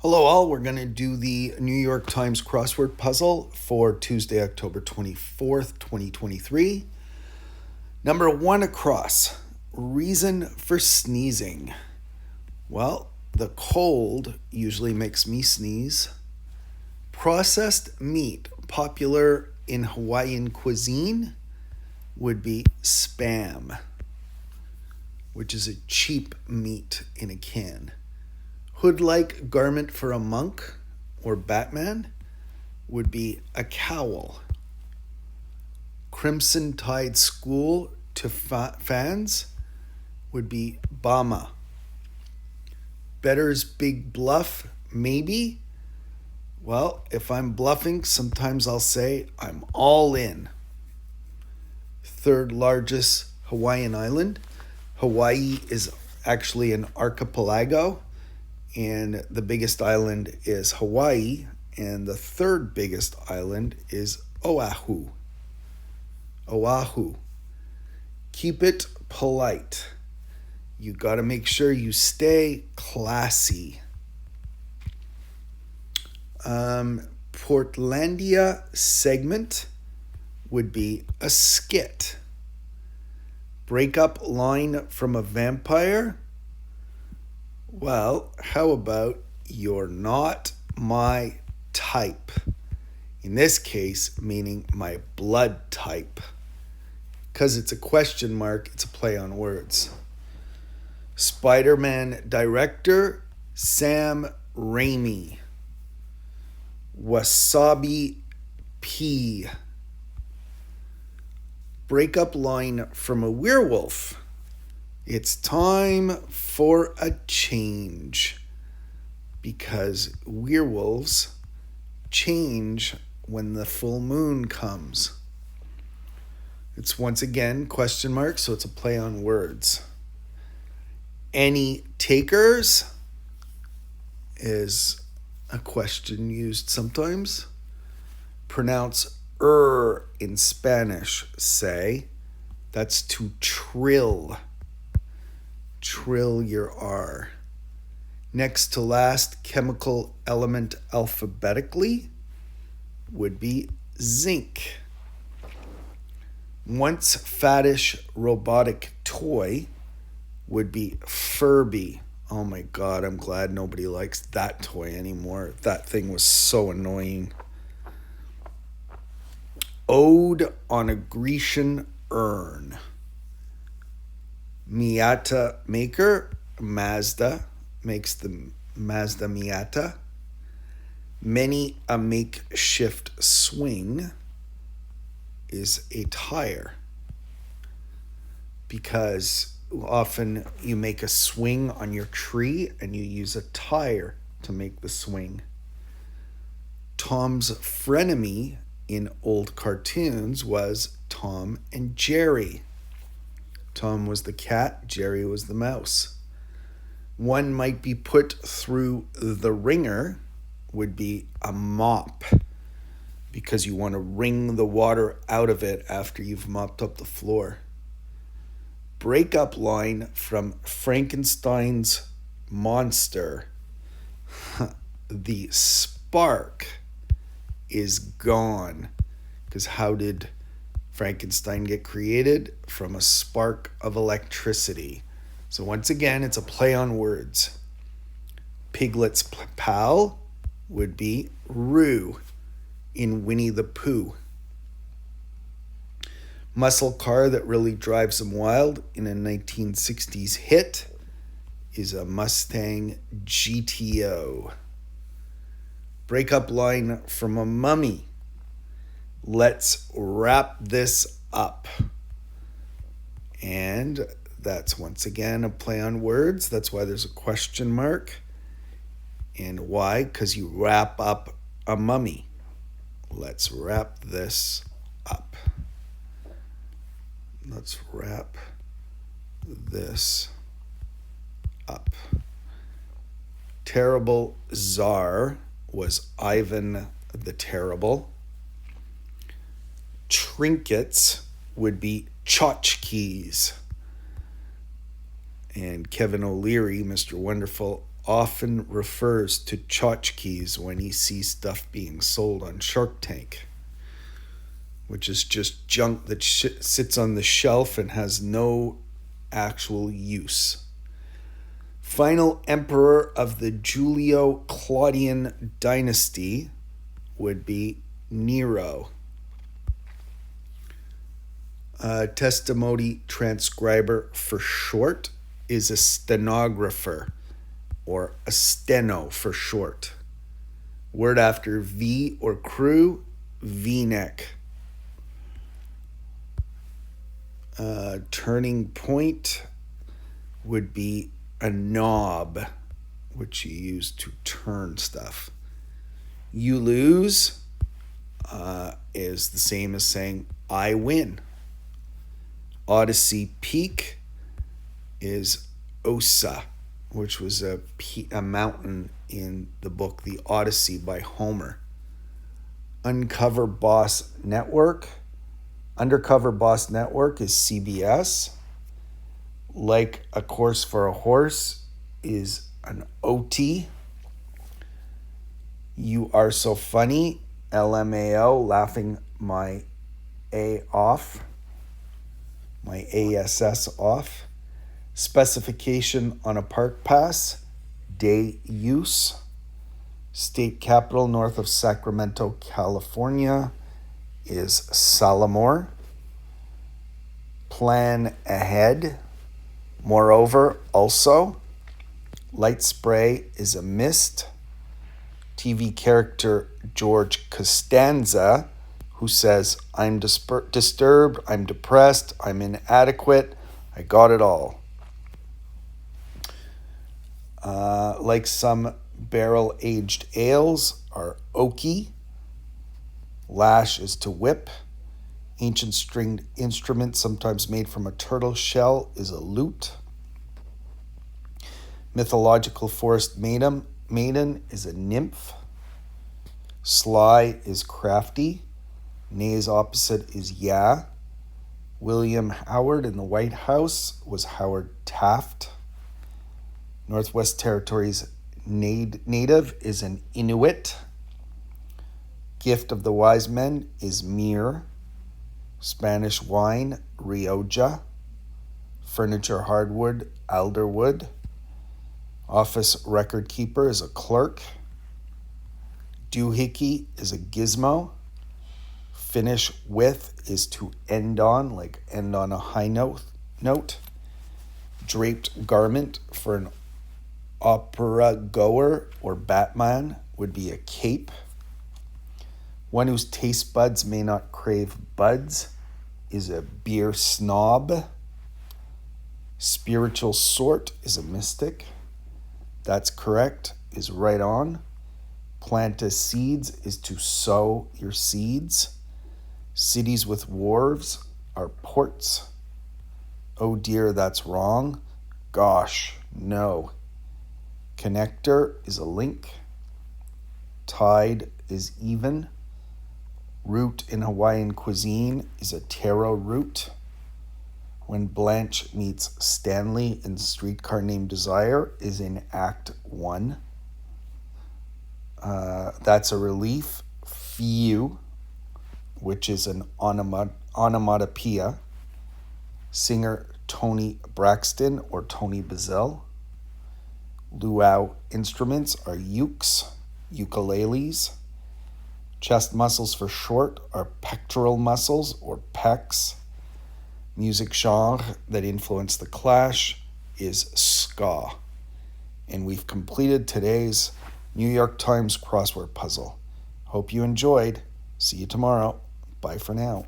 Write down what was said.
Hello all, we're going to do the New York Times crossword puzzle for Tuesday, October 24th, 2023. Number 1 across, reason for sneezing. Well, the cold usually makes me sneeze. Processed meat, popular in Hawaiian cuisine, would be Spam, which is a cheap meat in a can. Hood-like garment for a monk or Batman would be a cowl. Crimson-tide school to fans would be Bama. Better's big bluff, maybe. Well, if I'm bluffing, sometimes I'll say I'm all in. Third largest Hawaiian island. Hawaii is actually an archipelago, and the biggest island is Hawaii, and the third biggest island is Oahu. Oahu. Keep it polite. You got to make sure you stay classy. Portlandia segment would be a skit. Breakup line from a vampire. Well, how about you're not my type? In this case, meaning my blood type. Because it's a question mark, it's a play on words. Spider-Man director, Sam Raimi. Wasabi pea. Breakup line from a werewolf. It's time for a change, because werewolves change when the full moon comes. It's once again question mark, so it's a play on words. Any takers is a question used sometimes. Pronounce in Spanish, say. That's to trill. Trill your R. Next to last chemical element alphabetically would be zinc. Once faddish robotic toy would be Furby. Oh my God, I'm glad nobody likes that toy anymore. That thing was so annoying. Ode on a Grecian urn. Miata maker, Mazda, makes the Mazda Miata. Many a makeshift swing is a tire, because often you make a swing on your tree and you use a tire to make the swing. Tom's frenemy in old cartoons was Tom and Jerry. Tom was the cat, Jerry was the mouse. One might be put through the ringer would be a mop, because you want to wring the water out of it after you've mopped up the floor. Breakup line from Frankenstein's monster. The spark is gone, because how did Frankenstein get created? From a spark of electricity. So once again, it's a play on words. Piglet's pal would be Roo in Winnie the Pooh. Muscle car that really drives them wild in a 1960s hit is a Mustang GTO. Breakup line from a mummy. Let's wrap this up. And that's once again a play on words. That's why there's a question mark. And why? Because you wrap up a mummy. Let's wrap this up. Let's wrap this up. Terrible Czar was Ivan the Terrible. Trinkets would be tchotchkes. And Kevin O'Leary, Mr. Wonderful, often refers to tchotchkes when he sees stuff being sold on Shark Tank, which is just junk that sits on the shelf and has no actual use. Final emperor of the Julio-Claudian dynasty would be Nero. Testimony transcriber for short is a stenographer, or a steno for short. Word after V or crew, V-neck. Turning point would be a knob, which you use to turn stuff. You lose is the same as saying I win. Odyssey Peak is Ossa, which was a mountain in the book The Odyssey by Homer. Undercover Boss Network is CBS. Like a Course for a Horse is an OT. You Are So Funny, LMAO, laughing my A off, my ASS off. Specification on a park pass, day use. State capital north of Sacramento, California is Salamore. Plan ahead. Moreover, also. Light spray is a mist. TV character George Costanza, who says, I'm disturbed, I'm depressed, I'm inadequate, I got it all. Like some barrel-aged ales are oaky. Lash is to whip. Ancient stringed instrument, sometimes made from a turtle shell, is a lute. Mythological forest maiden is a nymph. Sly is crafty. Nay's opposite is yeah. William Howard in the White House was Howard Taft. Northwest Territories native is an Inuit. Gift of the Wise Men is Mir. Spanish wine, Rioja. Furniture hardwood, Alderwood. Office record keeper is a clerk. Doohickey is a gizmo. Finish with is to end on, like end on a high note. Draped garment for an opera goer or Batman would be a cape. One whose taste buds may not crave buds is a beer snob. Spiritual sort is a mystic. That's correct, is right on. Plant as seeds is to sow your seeds. Cities with wharves are ports. Oh dear, that's wrong. Gosh, no. Connector is a link. Tide is even. Root in Hawaiian cuisine is a taro root. When Blanche meets Stanley in Streetcar Named Desire is in Act 1. That's a relief. Few, which is an onomatopoeia. Singer Tony Braxton or Tony Bazell. Luau instruments are ukes, ukuleles. Chest muscles for short are pectoral muscles or pecs. Music genre that influenced the Clash is ska. And we've completed today's New York Times crossword puzzle. Hope you enjoyed. See you tomorrow. Bye for now.